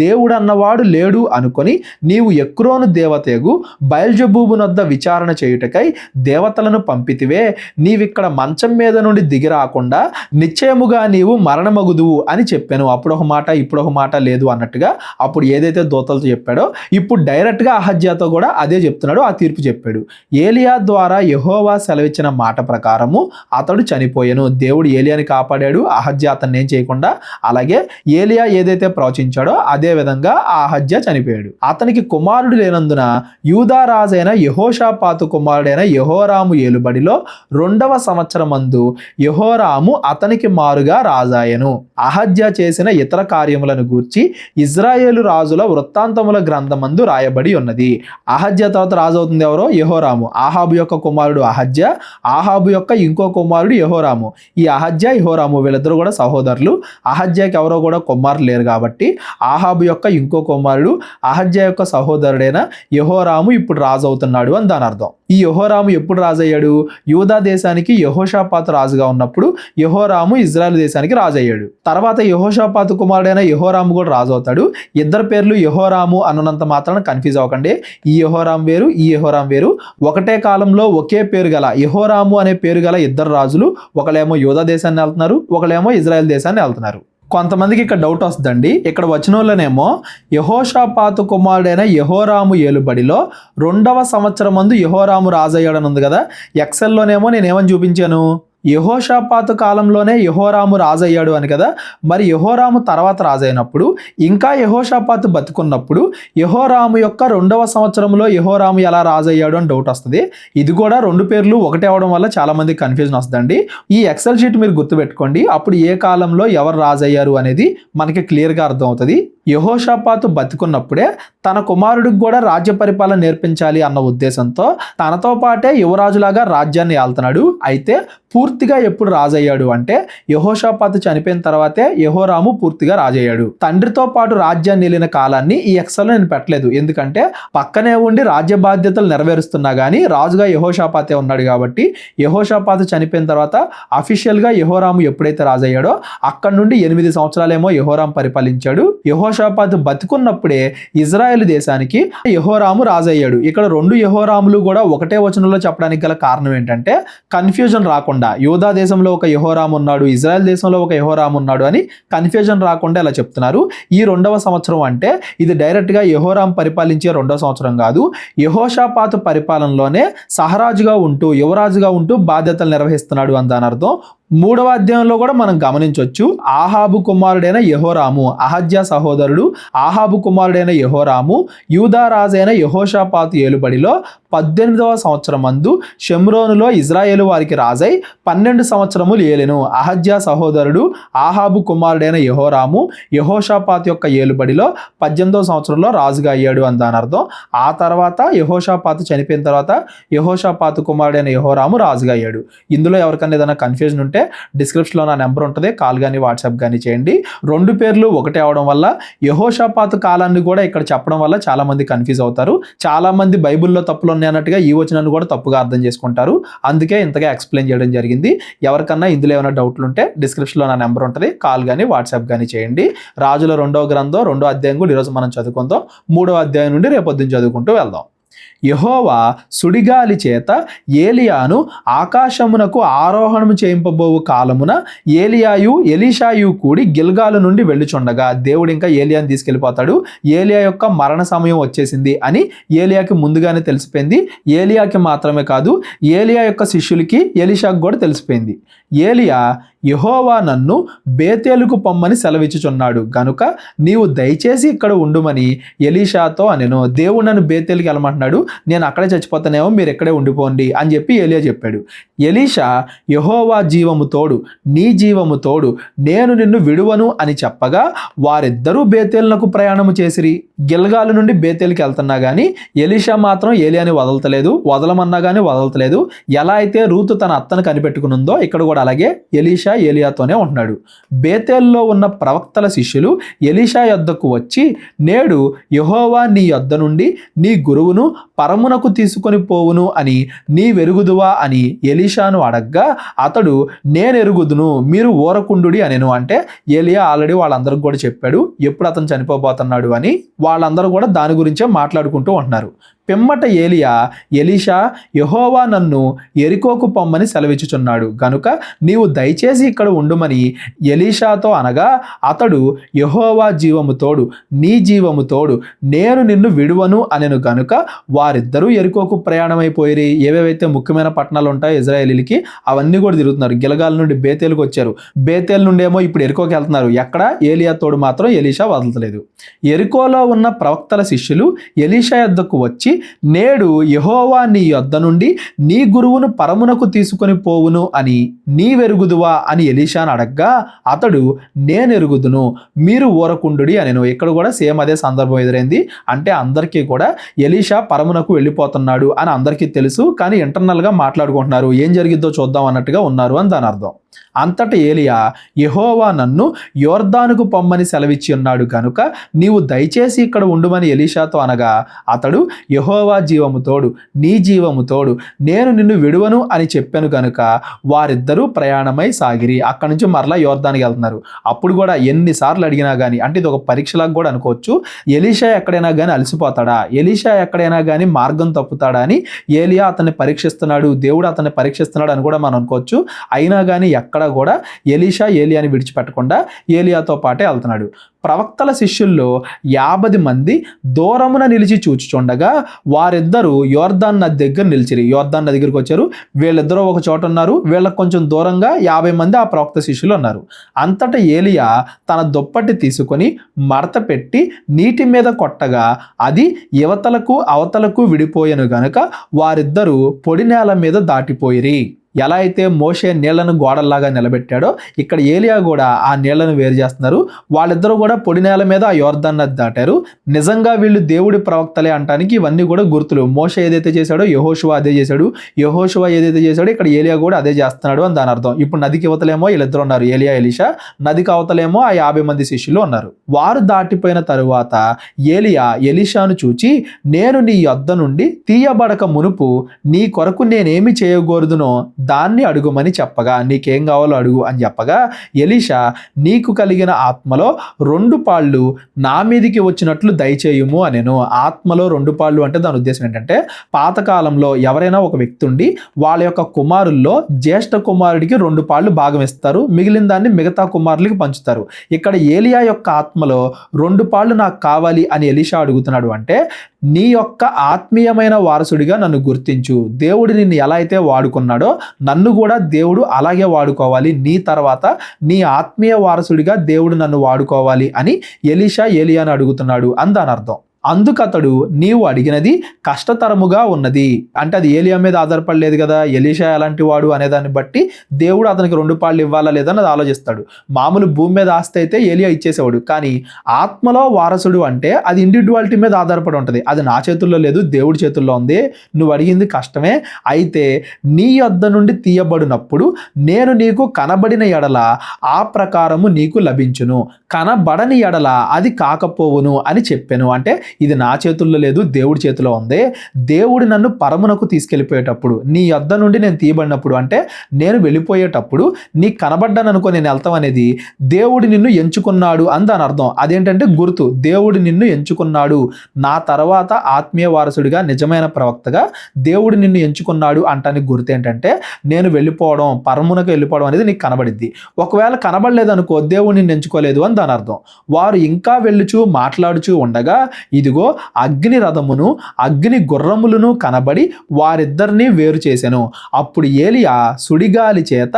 దేవుడు అన్నవాడు లేడు అనుకొని నీవు ఎక్రోను దేవతయగు బయల్జెబూబునొద్ద విచారణ చేయుటకై దేవతలను పంపితివే, నీవిక్కడ మంచం మీద నుండి దిగి రాకుండా నిశ్చయముగా నీవు మరణమగుదువు అని చెప్పాను. అప్పుడు ఒక మాట ఇప్పుడు ఒక మాట లేదు అన్నట్టుగా అప్పుడు ఏదైతే దూతలతో చెప్పాడో ఇప్పుడు డైరెక్ట్గా అహజ్యాతో కూడా అదే చెప్తున్నాడు. ఆ తీర్పు చెప్పాడు. ఏలియా ద్వారా యెహోవా సెలవిచ్చిన మాట ప్రకారము అతడు చనిపోయాను. దేవుడు ఏలియాని కాపాడాడు, అహజ్యా అతన్ని ఏం చేయకుండా. అలాగే ఏలియా ఏదైతే ప్రవచించాడో అదే విధంగా ఆ అహజ్యా చనిపోయాడు. అతనికి కుమారుడు లేనందున యూదా రాజైన యెహోషాపాతు కుమారుడైన యెహోరాము ఏలుబడిలో 2వ సంవత్సరమందు యెహోరాము అతనికి మారుగా రాజాయను. అహజ్యా చేసిన ఇతర కార్యములను గూర్చి ఇజ్రాయేలు రాజుల వృత్తాంతముల గ్రంథమందు రాయబడి ఉన్నది. అహజ్యా తర్వాత రాజు అవుతుంది ఎవరో, యెహోరాము. ఆహాబు యొక్క కుమారుడు అహజ్యా, ఆహాబు యొక్క ఇంకో కుమారుడు యెహోరాము. ఈ అహజ్యా యెహోరాము వీళ్ళిద్దరు కూడా సహోదరులు. అహజ్యాకి ఎవరో కూడా కుమారులు లేరు కాబట్టి ఆహాబు యొక్క ఇంకో కుమారుడు అహజ్యా యొక్క సహోదరుడైన యెహోరాము ఇప్పుడు రాజు అవుతున్నాడు అని దాని అర్థం. ఈ యెహోరాము ఎప్పుడు రాజు అయ్యాడు, యూదా దేశానికి యెహోషాపాతు రాజుగా ఉన్నప్పుడు యెహోరాము ఇజ్రాయెల్ దేశానికి రాజు అయ్యాడు. తర్వాత యెహోషాపాతు కుమారుడైన యెహోరాము కూడా రాజు అవుతాడు. ఇద్దరు పేర్లు యెహోరాము అన్నంత మాత్రాన కన్ఫ్యూజ్ అవ్వకండి. ఈ యెహోరాము వేరు, ఈ యెహోరాము వేరు. ఒకటే కాలంలో ఒకే పేరు గల యెహోరాము అనే పేరు గల ఇద్దరు రాజులు, ఒకళ్ళేమో యూదా దేశాన్ని వెళ్తున్నారు, ఒకళ్ళేమో ఇజ్రాయెల్ దేశాన్ని వెళ్తున్నారు. కొంతమందికి ఇక్కడ డౌట్ వస్తుందండి. ఇక్కడ వచనంలోనేమో యెహోషాపాతు కుమారుడైన యెహోరాము ఏలుబడిలో 2వ సంవత్సరమందు యెహోరాము రాజయ్యాడని ఉంది కదా. ఎక్సెల్లోనేమో నేనేమని చూపించాను, యెహోషాపాతు కాలంలోనే యెహోరాము రాజయ్యాడు అని కదా. మరి యెహోరాము తర్వాత రాజైనప్పుడు ఇంకా యెహోషాపాతు బతుకున్నప్పుడు యెహోరాము యొక్క 2వ సంవత్సరంలో యెహోరాము ఎలా రాజయ్యాడు అని డౌట్ వస్తుంది. ఇది కూడా 2 పేర్లు ఒకటే అవడం వల్ల చాలా మంది కన్ఫ్యూజన్ వస్తుందండి. ఈ ఎక్సెల్ షీట్ మీరు గుర్తుపెట్టుకోండి. అప్పుడు ఏ కాలంలో ఎవరు రాజయ్యారు అనేది మనకి క్లియర్గా అర్థం అవుతుంది. యెహోషాపాతు బతికున్నప్పుడే తన కుమారుడికి కూడా రాజ్య పరిపాలన నేర్పించాలి అన్న ఉద్దేశంతో తనతో పాటే యువరాజులాగా రాజ్యాన్ని ఏళ్తున్నాడు. అయితే పూర్తిగా ఎప్పుడు రాజయ్యాడు అంటే యెహోషాపాతు చనిపోయిన తర్వాతే యెహోరాము పూర్తిగా రాజయ్యాడు. తండ్రితో పాటు రాజ్యాన్ని ఏలిన కాలాన్ని ఈ ఎక్సెల్లో నేను పెట్టలేదు. ఎందుకంటే పక్కనే ఉండి రాజ్య బాధ్యతలు నెరవేరుస్తున్నా కానీ రాజుగా యెహోషాపాతే ఉన్నాడు కాబట్టి యెహోషాపాతు చనిపోయిన తర్వాత అఫీషియల్గా యెహోరాము ఎప్పుడైతే రాజయ్యాడో అక్కడ నుండి 8 సంవత్సరాలేమో యెహోరాము పరిపాలించాడు. యెహోషాపాతు బతికున్నప్పుడే ఇజ్రాయెల్ దేశానికి యెహోరాము రాజయ్యాడు. ఇక్కడ 2 యెహోరాములు కూడా ఒకటే వచనంలో చెప్పడానికి గల కారణం ఏంటంటే కన్ఫ్యూజన్ రాకుండా, యూదా దేశంలో ఒక యెహోరాము ఉన్నాడు, ఇజ్రాయెల్ దేశంలో ఒక యెహోరాము ఉన్నాడు అని కన్ఫ్యూజన్ రాకుండా ఇలా చెప్తున్నారు. ఈ 2వ సంవత్సరం అంటే ఇది డైరెక్ట్గా యెహోరాము పరిపాలించే 2వ సంవత్సరం కాదు. యెహోషాపాతు పరిపాలనలోనే సహరాజుగా ఉంటూ యువరాజుగా ఉంటూ బాధ్యతలు నిర్వహిస్తున్నాడు అని దాని అర్థం. 3వ అధ్యాయంలో కూడా మనం గమనించవచ్చు. ఆహాబు కుమారుడైన యెహోరాము, అహజ్యా సహోదరుడు ఆహాబు కుమారుడైన యెహోరాము యూదా రాజైన యెహోషాపాతు ఏలుబడిలో 18వ సంవత్సరమందు షెమ్రోనులో ఇజ్రాయేలు వారికి రాజై 12 సంవత్సరములు ఏలెను. అహజ్యా సహోదరుడు ఆహాబు కుమారుడైన యెహోరాము యెహోషాపాతు యొక్క ఏలుబడిలో 18వ సంవత్సరంలో రాజుగా అయ్యాడు అని దాని అర్థం. ఆ తర్వాత యెహోషాపాతు చనిపోయిన తర్వాత యెహోషాపాతు కుమారుడైన యెహోరాము రాజుగా అయ్యాడు. ఇందులో ఎవరికైనా ఏదైనా కన్ఫ్యూజన్ ఉంటే డిస్క్రిప్షన్లో నా నెంబర్ ఉంటుంది, కాల్ కానీ వాట్సాప్ కానీ చేయండి. 2 పేర్లు ఒకటే అవడం వల్ల యెహోషాపాతు కాలాన్ని కూడా ఇక్కడ చెప్పడం వల్ల చాలా మంది కన్ఫ్యూజ్ అవుతారు. చాలా మంది బైబిల్లో తప్పులు ఉన్నాయి అన్నట్టుగా ఈ వచనాన్ని కూడా తప్పుగా అర్థం చేసుకుంటారు. అందుకే ఇంతగా ఎక్స్ప్లెయిన్ చేయడం జరిగింది. ఎవరికన్నా ఇందులో ఏమైనా డౌట్లు ఉంటే డిస్క్రిప్షన్లో నా నెంబర్ ఉంటుంది, కాల్ కానీ వాట్సాప్ కానీ చేయండి. రాజుల 2వ గ్రంథం 2వ అధ్యాయం కూడా ఈరోజు మనం చదువుకుందాం. 3వ అధ్యాయం నుండి రేపొద్దున చదువుకుంటూ వెళ్దాం. యెహోవా సుడిగాలి చేత ఏలియాను ఆకాశమునకు ఆరోహణము చేయింపబోవు కాలమున ఏలియాయు ఎలీషాయు కూడి గిల్గాలు నుండి వెళ్ళుచుండగా, దేవుడు ఇంకా ఏలియాని తీసుకెళ్ళిపోతాడు, ఏలియా యొక్క మరణ సమయం వచ్చేసింది అని ఏలియాకి ముందుగానే తెలిసిపోయింది. ఏలియాకి మాత్రమే కాదు, ఏలియా యొక్క శిష్యులకి ఎలీషాకు కూడా తెలిసిపోయింది. ఏలియా యెహోవా నన్ను బేతేలుకు పొమ్మని సెలవిచ్చుచున్నాడు గనుక నీవు దయచేసి ఇక్కడ ఉండుమని ఎలీషాతో అనెను. దేవుడు నన్ను బేతేలుకి వెళ్ళమంటున్నాడు, నేను అక్కడే చచ్చిపోతానేమో, మీరు ఇక్కడే ఉండిపోండి అని చెప్పి ఏలియా చెప్పాడు. ఎలీషా యెహోవా జీవము తోడు నీ జీవము తోడు నేను నిన్ను విడువను అని చెప్పగా వారిద్దరూ బేతేలునకు ప్రయాణము చేసిరి. గిల్గాలు నుండి బేతేలుకి వెళ్తున్నా కానీ ఎలీషా మాత్రం ఏలియాని వదలతలేదు, వదలమన్నా కానీ వదలతలేదు. ఎలా అయితే రూతు తన అత్తను కనిపెట్టుకునుందో ఇక్కడ కూడా అలాగే ఎలీషా ఏలియాతోనే ఉంటున్నాడు. బేతేల్లో ఉన్న ప్రవక్తల శిష్యులు ఎలీషా యొద్దకు వచ్చి, నేడు యెహోవా నీ యొద్ద నుండి నీ గురువును పరమునకు తీసుకొని పోవును అని నీవెరుగుదువా అని ఎలీషాను అడగ్గా అతడు నేనెరుగుదును, మీరు ఊరకుండుడి అనెను. అంటే ఏలియా ఆల్రెడీ వాళ్ళందరికి కూడా చెప్పాడు ఎప్పుడు అతను చనిపోబోతున్నాడు అని. వాళ్ళందరూ కూడా దాని గురించే మాట్లాడుకుంటూ ఉంటున్నారు. పిమ్మట ఏలియా ఎలీషా యెహోవా నన్ను ఎరికోకు పొమ్మని సెలవిచ్చుచున్నాడు గనుక నీవు దయచేసి ఇక్కడ ఉండుమని ఎలీషాతో అనగా అతడు యెహోవా జీవము తోడు నీ జీవము తోడు నేను నిన్ను విడువను అనెను గనుక వారిద్దరూ ఎరికోకు ప్రయాణమైపోయి ఏవేవైతే ముఖ్యమైన పట్టణాలు ఉంటాయో ఇజ్రాయేలీలకి అవన్నీ కూడా తిరుగుతున్నారు. గిలగాల నుండి బేతేలుకు వచ్చారు, బేతేలు నుండేమో ఇప్పుడు ఎరికోకి వెళ్తున్నారు. ఎక్కడ ఏలియా తోడు మాత్రం ఎలీషా వదలలేదు. ఎరికోలో ఉన్న ప్రవక్తల శిష్యులు ఎలీషా యొద్దకు వచ్చి, నేడు యెహోవా నీ యొద్ద నుండి నీ గురువును పరమునకు తీసుకొని పోవును అని నీవెరుగుదువా అని ఎలీషాను అడగ్గా అతడు నేనెరుగుదును, మీరు ఊరకుండుడి అనెను. ఇక్కడ కూడా సేమ్ అదే సందర్భం ఎదురైంది. అంటే అందరికీ కూడా ఎలీషా పరమునకు వెళ్ళిపోతున్నాడు అని అందరికీ తెలుసు, కానీ ఇంటర్నల్గా మాట్లాడుకుంటున్నారు, ఏం జరిగిద్దో చూద్దాం అన్నట్టుగా ఉన్నారు అని దాని అర్థం. అంతట ఏలియా యెహోవా నన్ను యోర్దానుకు పొమ్మని సెలవిచ్చి ఉన్నాడు గనుక నీవు దయచేసి ఇక్కడ ఉండుమని ఎలీషాతో అనగా అతడు యెహోవా జీవము తోడు నీ జీవము తోడు నేను నిన్ను విడువను అని చెప్పాను గనుక వారిద్దరూ ప్రయాణమై సాగిరి. అక్కడి నుంచి మరలా యోర్దానికి వెళ్తున్నారు. అప్పుడు కూడా ఎన్నిసార్లు అడిగినా కానీ, అంటే ఇది ఒక పరీక్షలాగా కూడా అనుకోవచ్చు, ఎలీషా ఎక్కడైనా కానీ అలసిపోతాడా, ఎలీషా ఎక్కడైనా కానీ మార్గం తప్పుతాడా అని ఏలియా అతన్ని పరీక్షిస్తున్నాడు, దేవుడు అతన్ని పరీక్షిస్తున్నాడు అని కూడా మనం అనుకోవచ్చు. అయినా కానీ ఎక్కడ కూడా ఎలీషా ఏలియాని విడిచిపెట్టకుండా ఏలియాతో పాటే వెళ్తున్నాడు. ప్రవక్తల శిష్యుల్లో 50 మంది దూరమున నిలిచి చూచుచుండగా వారిద్దరూ యోర్దాన్ నది దగ్గర నిలిచిరి. యోర్దాన్ నది దగ్గరికి వచ్చారు, వీళ్ళిద్దరూ ఒక చోట ఉన్నారు, వీళ్ళకి కొంచెం దూరంగా 50 మంది ఆ ప్రవక్త శిష్యులు ఉన్నారు. అంతటా ఏలియా తన దుప్పటి తీసుకొని మడత పెట్టి నీటి మీద కొట్టగా అది యువతలకు అవతలకు విడిపోయెను గనుక వారిద్దరూ పొడి నేల మీద దాటిపోయిరి. ఎలా అయితే మోషే నీళ్లను గోడల్లాగా నిలబెట్టాడో ఇక్కడ ఏలియా కూడా ఆ నీళ్లను వేరు చేస్తున్నారు. వాళ్ళిద్దరూ కూడా పొడి నేల మీద ఆ యోర్దాన్ నది దాటారు. నిజంగా వీళ్ళు దేవుడి ప్రవక్తలే అంటానికి ఇవన్నీ కూడా గుర్తులు. మోషే ఏదైతే చేశాడో యెహోషువ అదే చేశాడు, యెహోషువ ఏదైతే చేశాడో ఇక్కడ ఏలియా కూడా అదే చేస్తున్నాడు అని దాని అర్థం. ఇప్పుడు నదికి అవతలేమో వీళ్ళిద్దరు ఉన్నారు, ఏలియా ఎలీషా, నదికి అవతలేమో ఆ 50 మంది శిష్యులు ఉన్నారు. వారు దాటిపోయిన తరువాత ఏలియా ఎలీషాను చూచి, నేను నీ యొద్ద నుండి తీయబడక మునుపు నీ కొరకు నేనేమి చేయకూడదునో దాన్ని అడుగుమని చెప్పగా, నీకేం కావాలో అడుగు అని చెప్పగా ఎలీషా నీకు కలిగిన ఆత్మలో 2 పాళ్ళు నా మీదికి వచ్చినట్లు దయచేయుము అనెను. ఆత్మలో 2 పాళ్ళు అంటే దాని ఉద్దేశం ఏంటంటే పాతకాలంలో ఎవరైనా ఒక వ్యక్తి ఉండి వాళ్ళ యొక్క కుమారుల్లో జ్యేష్ఠ కుమారుడికి 2 పాళ్ళు భాగం ఇస్తారు, మిగిలిన దాన్ని మిగతా కుమారులకి పంచుతారు. ఇక్కడ ఏలియా యొక్క ఆత్మలో 2 పాళ్ళు నాకు కావాలి అని ఎలీషా అడుగుతున్నాడు. అంటే నీ యొక్క ఆత్మీయమైన వారసుడిగా నన్ను గుర్తించు, దేవుడు నిన్ను ఎలా అయితే వాడుకున్నాడో నన్ను కూడా దేవుడు అలాగే వాడుకోవాలి, నీ తర్వాత నీ ఆత్మీయ వారసుడిగా దేవుడు నన్ను వాడుకోవాలి అని ఎలీషా ఏలియాను అడుగుతున్నాడు అని దాని అర్థం. అందుకతడు నీవు అడిగినది కష్టతరముగా ఉన్నది. అంటే అది ఏలియా మీద ఆధారపడలేదు కదా, ఎలీషా ఎలాంటి వాడు అనేదాన్ని బట్టి దేవుడు అతనికి 2 పాళ్ళు ఇవ్వాలా లేదా అని ఆలోచిస్తాడు. మామూలు భూమి మీద ఆస్తి అయితే ఏలియా ఇచ్చేసేవాడు, కానీ ఆత్మలో వారసుడు అంటే అది ఇండివిజువాలిటీ మీద ఆధారపడి ఉంటుంది. అది నా చేతుల్లో లేదు, దేవుడి చేతుల్లో ఉంది. నువ్వు అడిగింది కష్టమే, అయితే నీ యొద్ద నుండి తీయబడినప్పుడు నేను నీకు కనబడిన ఎడల ఆ ప్రకారము నీకు లభించును, కనబడని ఎడల అది కాకపోవును అని చెప్పాను. అంటే ఇది నా చేతుల్లో లేదు, దేవుడి చేతిలో ఉంది. దేవుడు నన్ను పరమునకు తీసుకెళ్ళిపోయేటప్పుడు, నీ యొద్ద నుండి నేను తీయబడినప్పుడు అంటే నేను వెళ్ళిపోయేటప్పుడు నీకు కనబడ్డాను అనుకో, నేను వెళ్తాం అనేది దేవుడు నిన్ను ఎంచుకున్నాడు అని దాని అర్థం. అదేంటంటే గుర్తు, దేవుడు నిన్ను ఎంచుకున్నాడు, నా తర్వాత ఆత్మీయ వారసుడిగా నిజమైన ప్రవక్తగా దేవుడు నిన్ను ఎంచుకున్నాడు అంటానికి గుర్తు ఏంటంటే నేను వెళ్ళిపోవడం, పరమునకు వెళ్ళిపోవడం అనేది నీకు కనబడిద్ది. ఒకవేళ కనబడలేదు అనుకో, దేవుడు నిన్ను ఎంచుకోలేదు అని దాని అర్థం. వారు ఇంకా వెళ్ళుచూ మాట్లాడుచూ ఉండగా ఇదిగో అగ్ని రథమును అగ్ని గుర్రములను కనబడి వారిద్దరిని వేరు చేసెను. అప్పుడు ఏలియా సుడిగాలి చేత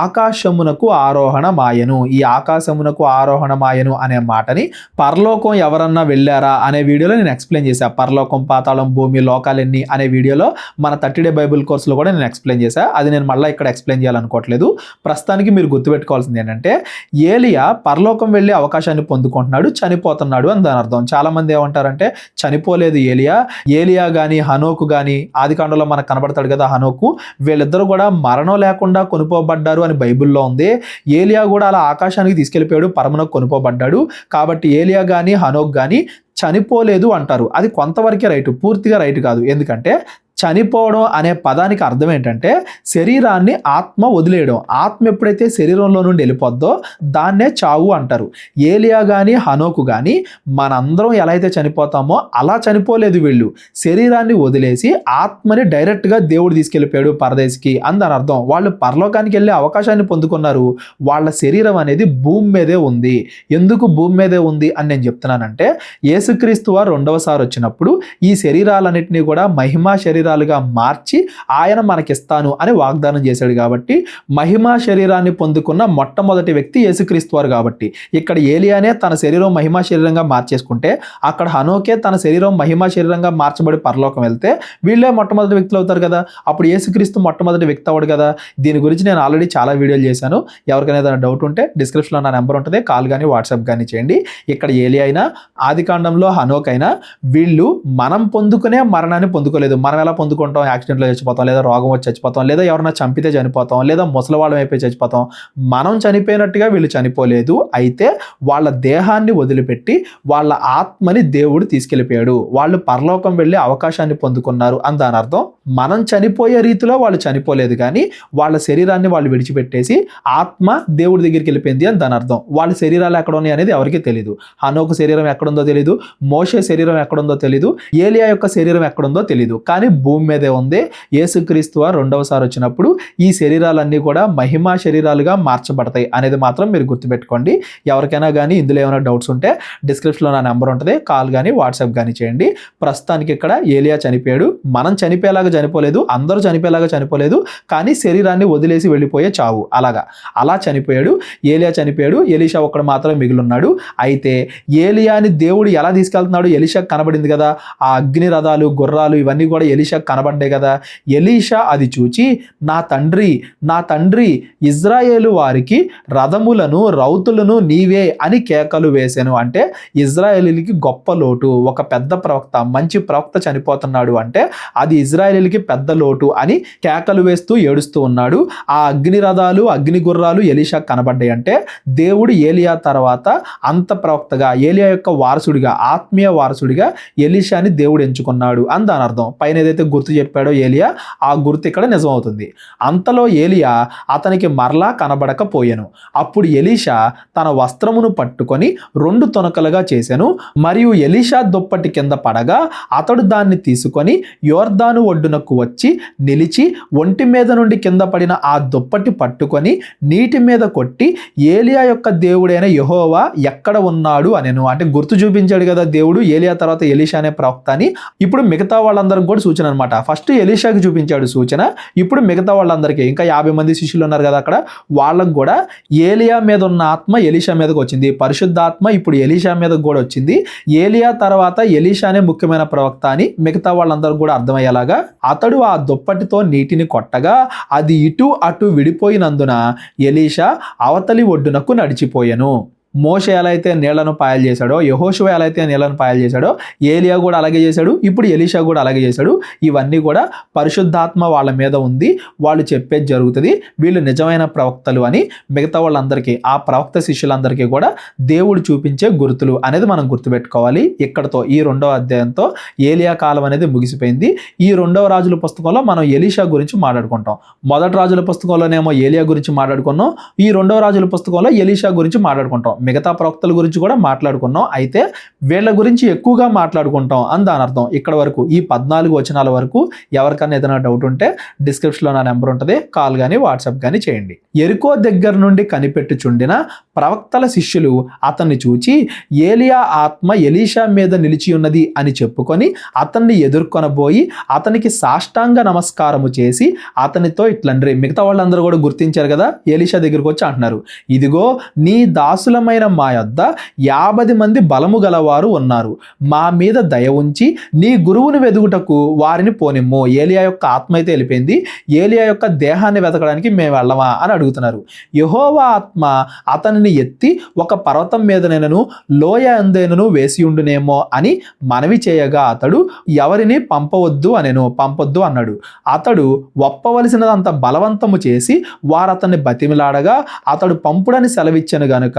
ఆకాశమునకు ఆరోహణమాయెను. ఈ ఆకాశమునకు ఆరోహణమాయెను అనే మాటని పరలోకం ఎవరన్నా వెళ్ళారా అనే వీడియోలో నేను ఎక్స్ప్లెయిన్ చేశా. పరలోకం, పాతాళం, భూమి, లోకాలెన్ని అనే వీడియోలో మన 30 డే బైబుల్ కోర్సులో కూడా నేను ఎక్స్ప్లెయిన్ చేశా. అది నేను మళ్ళీ ఇక్కడ ఎక్స్ప్లెయిన్ చేయాలనుకోవట్లేదు. ప్రస్తుతానికి మీరు గుర్తుపెట్టుకోవాల్సింది ఏంటంటే ఏలియా పరలోకం వెళ్ళే అవకాశాన్ని పొందుకుంటున్నాడు, చనిపోతున్నాడు అని దాని అర్థం. చాలా మంది ఏమంటారంటే చనిపోలేదు ఏలియా కానీ హనోకు కానీ, ఆదికాండంలో మనకు కనబడతాడు కదా హనోకు, వీళ్ళిద్దరూ కూడా మరణం లేకుండా కొనుక్కోబడ్డారు అని బైబిల్లో ఉంది. ఏలియా కూడా అలా ఆకాశానికి తీసుకెళ్ళిపోయాడు, పరమునకు కొనుక్కోబడ్డాడు. కాబట్టి ఏలియా కానీ హనోక్ కానీ చనిపోలేదు అంటారు. అది కొంతవరకే రైట్, పూర్తిగా రైట్ కాదు. ఎందుకంటే చనిపోవడం అనే పదానికి అర్థం ఏంటంటే శరీరాన్ని ఆత్మ వదిలేయడం. ఆత్మ ఎప్పుడైతే శరీరంలో నుండి వెళ్ళిపోద్దో దాన్నే చావు అంటారు. ఏలియా కానీ హనోకు కానీ మనందరం ఎలా అయితే చనిపోతామో అలా చనిపోలేదు వీళ్ళు. శరీరాన్ని వదిలేసి ఆత్మని డైరెక్ట్గా దేవుడు తీసుకెళ్ళిపోయాడు పరదేశికి అని దాని అర్థం. వాళ్ళు పరలోకానికి వెళ్ళే అవకాశాన్ని పొందుకున్నారు. వాళ్ళ శరీరం అనేది భూమి మీదే ఉంది. ఎందుకు భూమి మీదే ఉంది అని నేను చెప్తున్నానంటే యేసుక్రీస్తు వారు రెండవసారి వచ్చినప్పుడు ఈ శరీరాలన్నింటినీ కూడా మహిమా శరీరాలుగా మార్చి ఆయన మనకిస్తాను అని వాగ్దానం చేశాడు. కాబట్టి మహిమా శరీరాన్ని పొందుకున్న మొట్టమొదటి వ్యక్తి యేసుక్రీస్తు వారు. కాబట్టి ఇక్కడ ఏలియానే తన శరీరం మహిమా శరీరంగా మార్చేసుకుంటే అక్కడ హనోకే తన శరీరం మహిమా శరీరంగా మార్చబడి పరలోకం వెళ్తే వీళ్ళే మొట్టమొదటి వ్యక్తులు అవుతారు కదా. అప్పుడు యేసుక్రీస్తు మొట్టమొదటి వ్యక్తి అవ్వడు కదా. దీని గురించి నేను ఆల్రెడీ చాలా వీడియోలు చేశాను. ఎవరికైనా ఏదైనా డౌట్ ఉంటే డిస్క్రిప్షన్లో నా నెంబర్ ఉంటుంది, కాల్ కానీ వాట్సాప్ కానీ చేయండి. ఇక్కడ ఏలియా అయినా ఆదికాండంలో హనోక్ అయినా వీళ్ళు మనం పొందుకునే మరణాన్ని పొందుకోలేదు. మనం ఎలా పొందుకుంటాం? యాక్సిడెంట్లో చచ్చిపోతాం, లేదా రోగం వచ్చి చచ్చిపోతాం, లేదా ఎవరైనా చంపితే చనిపోతాం, లేదా ముసలివాళ్ళం అయిపోయి చచ్చిపోతాం. మనం చనిపోయినట్టుగా వీళ్ళు చనిపోలేదు. అయితే వాళ్ళ దేహాన్ని వదిలిపెట్టి వాళ్ళ ఆత్మని దేవుడు తీసుకెళ్ళిపోయాడు. వాళ్ళు పరలోకం వెళ్ళే అవకాశాన్ని పొందుకున్నారు అని దాని అర్థం. మనం చనిపోయే రీతిలో వాళ్ళు చనిపోలేదు, కానీ వాళ్ళ శరీరాన్ని వాళ్ళు విడిచిపెట్టేసి ఆత్మ దేవుడి దగ్గరికి వెళ్ళిపోయింది అని దాని అర్థం. వాళ్ళ శరీరాలు ఎక్కడ ఉన్నాయి అనేది ఎవరికీ తెలియదు. హనోకు శరీరం ఎక్కడుందో తెలియదు, మోషే శరీరం ఎక్కడుందో తెలియదు, ఏలియా యొక్క శరీరం ఎక్కడుందో తెలియదు, కానీ భూమి మీదే ఉంది. యేసుక్రీస్తు వారు రెండవసారి వచ్చినప్పుడు ఈ శరీరాలన్నీ కూడా మహిమా శరీరాలుగా మార్చబడతాయి అనేది మాత్రం మీరు గుర్తుపెట్టుకోండి. ఎవరికైనా కానీ ఇందులో ఏమైనా డౌట్స్ ఉంటే డిస్క్రిప్షన్లో నా నెంబర్ ఉంటుంది, కాల్ కానీ వాట్సాప్ కానీ చేయండి. ప్రస్తుతానికి ఇక్కడ ఏలియా చనిపోయాడు. మనం చనిపోయేలాగా చనిపోలేదు, అందరూ చనిపోయేలాగా చనిపోలేదు, కానీ శరీరాన్ని వదిలేసి వెళ్ళిపోయే చావు అలా చనిపోయాడు. ఏలియా చనిపోయాడు, ఎలీషా ఒక్కడు మాత్రమే మిగిలిన్నాడు. అయితే ఏలియాని దేవుడు ఎలా తీసుకెళ్తున్నాడు? ఎలీషాకు కనబడింది కదా, ఆ అగ్ని రథాలు, గుర్రాలు ఇవన్నీ కూడా ఎలీషాకు కనబడ్డాయి కదా. ఎలీషా అది చూచి నా తండ్రి ఇజ్రాయేలు వారికి రథములను రౌతులను నీవే అని కేకలు వేసాను. అంటే ఇజ్రాయేలీలకి గొప్ప లోటు, ఒక పెద్ద ప్రవక్త, మంచి ప్రవక్త చనిపోతున్నాడు అంటే అది ఇజ్రాయేలీలకి పెద్ద లోటు అని కేకలు వేస్తూ ఏడుస్తూ ఉన్నాడు. ఆ అగ్ని రథాలు, అగ్ని గుర్రాలు ఎలీషాకు కనబడ్డాయి అంటే దేవుడు ఏలియా తర్వాత అంత ప్రవక్తగా, ఏలియా యొక్క వారసుడిగా, ఆత్మీయ వారసుడిగా ఎలీషాని దేవుడు ఎంచుకున్నాడు అని దాని అర్థం. పైన ఏదైతే గుర్తు చెప్పాడో ఏలియా, ఆ గుర్తు ఇక్కడ నిజమవుతుంది. అంతలో ఏలియా అతనికి మరలా కనబడకపోయెను. అప్పుడు ఎలీషా తన వస్త్రమును పట్టుకొని 2 తొనకలుగా చేసెను. మరియు ఎలీషా దుప్పటి కింద పడగా అతడు దాన్ని తీసుకొని యోర్దాను ఒడ్డునకు వచ్చి నిలిచి ఒంటి మీద నుండి కింద పడిన ఆ దుప్పటి పట్టుకొని నీటి మీద కొట్టి ఏలియా యొక్క దేవుడైన యెహోవా ఎక్కడ ఉన్నాడు అనెను. అంటే గుర్తు చూపించాడు కదా దేవుడు ఏలియా తర్వాత ఎలీషా అనే ప్రవక్త అని. ఇప్పుడు మిగతా వాళ్ళందరికి కూడా సూచన అనమాట. ఫస్ట్ ఎలీషాకి చూపించాడు సూచన, ఇప్పుడు మిగతా వాళ్ళందరికీ, ఇంకా 50 మంది శిష్యులు ఉన్నారు కదా అక్కడ, వాళ్ళకు కూడా ఏలియా మీద ఉన్న ఆత్మ ఎలీషా మీదకి వచ్చింది. పరిశుద్ధాత్మ ఇప్పుడు ఎలీషా మీదకి కూడా వచ్చింది. ఏలియా తర్వాత ఎలీషానే ముఖ్యమైన ప్రవక్త అని మిగతా వాళ్ళందరూ కూడా అర్థమయ్యేలాగా అతడు ఆ దుప్పటితో నీటిని కొట్టగా అది ఇటు అటు విడిపోయినందున ఎలీషా అవతలి ఒడ్డునకు నడిచిపోయెను. మోషే ఎలా అయితే నీళ్లను పాయలు చేశాడో, యెహోషువ ఎలా అయితే నీళ్లను పాయలు చేశాడో, ఏలియా కూడా అలాగే చేశాడు, ఇప్పుడు ఎలీషా కూడా అలాగే చేశాడు. ఇవన్నీ కూడా పరిశుద్ధాత్మ వాళ్ళ మీద ఉంది, వాళ్ళు చెప్పేది జరుగుతుంది, వీళ్ళు నిజమైన ప్రవక్తలు అని మిగతా వాళ్ళందరికీ, ఆ ప్రవక్త శిష్యులందరికీ కూడా దేవుడు చూపించే గుర్తులు అనేది మనం గుర్తుపెట్టుకోవాలి. ఇక్కడతో ఈ 2వ అధ్యాయంతో ఏలియా కాలం అనేది ముగిసిపోయింది. ఈ 2వ రాజుల పుస్తకంలో మనం ఎలీషా గురించి మాట్లాడుకుంటాం. మొదటి రాజుల పుస్తకంలోనేమో ఏలియా గురించి మాట్లాడుకున్నాం, ఈ 2వ రాజుల పుస్తకంలో ఎలీషా గురించి మాట్లాడుకుంటాం. మిగతా ప్రవక్తల గురించి కూడా మాట్లాడుకున్నాం, అయితే వీళ్ళ గురించి ఎక్కువగా మాట్లాడుకుంటాం అని దాని అర్థం. ఇక్కడ వరకు ఈ 14 వచనాల వరకు ఎవరికైనా ఏదైనా డౌట్ ఉంటే డిస్క్రిప్షన్లో నా నెంబర్ ఉంటుంది, కాల్ కానీ వాట్సాప్ కానీ చేయండి. ఎరికో దగ్గర నుండి కనిపెట్టుచుండిన ప్రవక్తల శిష్యులు అతన్ని చూచి ఏలియా ఆత్మ ఎలీషా మీద నిలిచి ఉన్నది అని చెప్పుకొని అతన్ని ఎదుర్కొనబోయి అతనికి సాష్టాంగ నమస్కారము చేసి అతనితో ఇట్లండ్రి. మిగతా వాళ్ళందరూ కూడా గుర్తించారు కదా, ఎలీషా దగ్గరికి వచ్చి అంటున్నారు, ఇదిగో నీ దాసులమైన మా యొద్ద 50 మంది బలము గలవారు ఉన్నారు, మా మీద దయ ఉంచి నీ గురువుని వెదుగుటకు వారిని పోనిమ్ము. ఏలియా యొక్క ఆత్మ అయితే వెళ్ళిపోయింది, ఏలియా యొక్క దేహాన్ని వెతకడానికి మేము వెళ్ళమా అని అడుగుతున్నారు. యెహోవా ఆత్మ అతనిని ఎత్తి ఒక పర్వతం మీదనైనను లోయ అందైనను వేసి ఉండునేమో అని మనవి చేయగా అతడు ఎవరిని పంపవద్దు పంపొద్దు అన్నాడు. అతడు ఒప్పవలసినదంత బలవంతము చేసి వారు అతన్ని బతిమిలాడగా అతడు పంపుడని సెలవిచ్చాను గనుక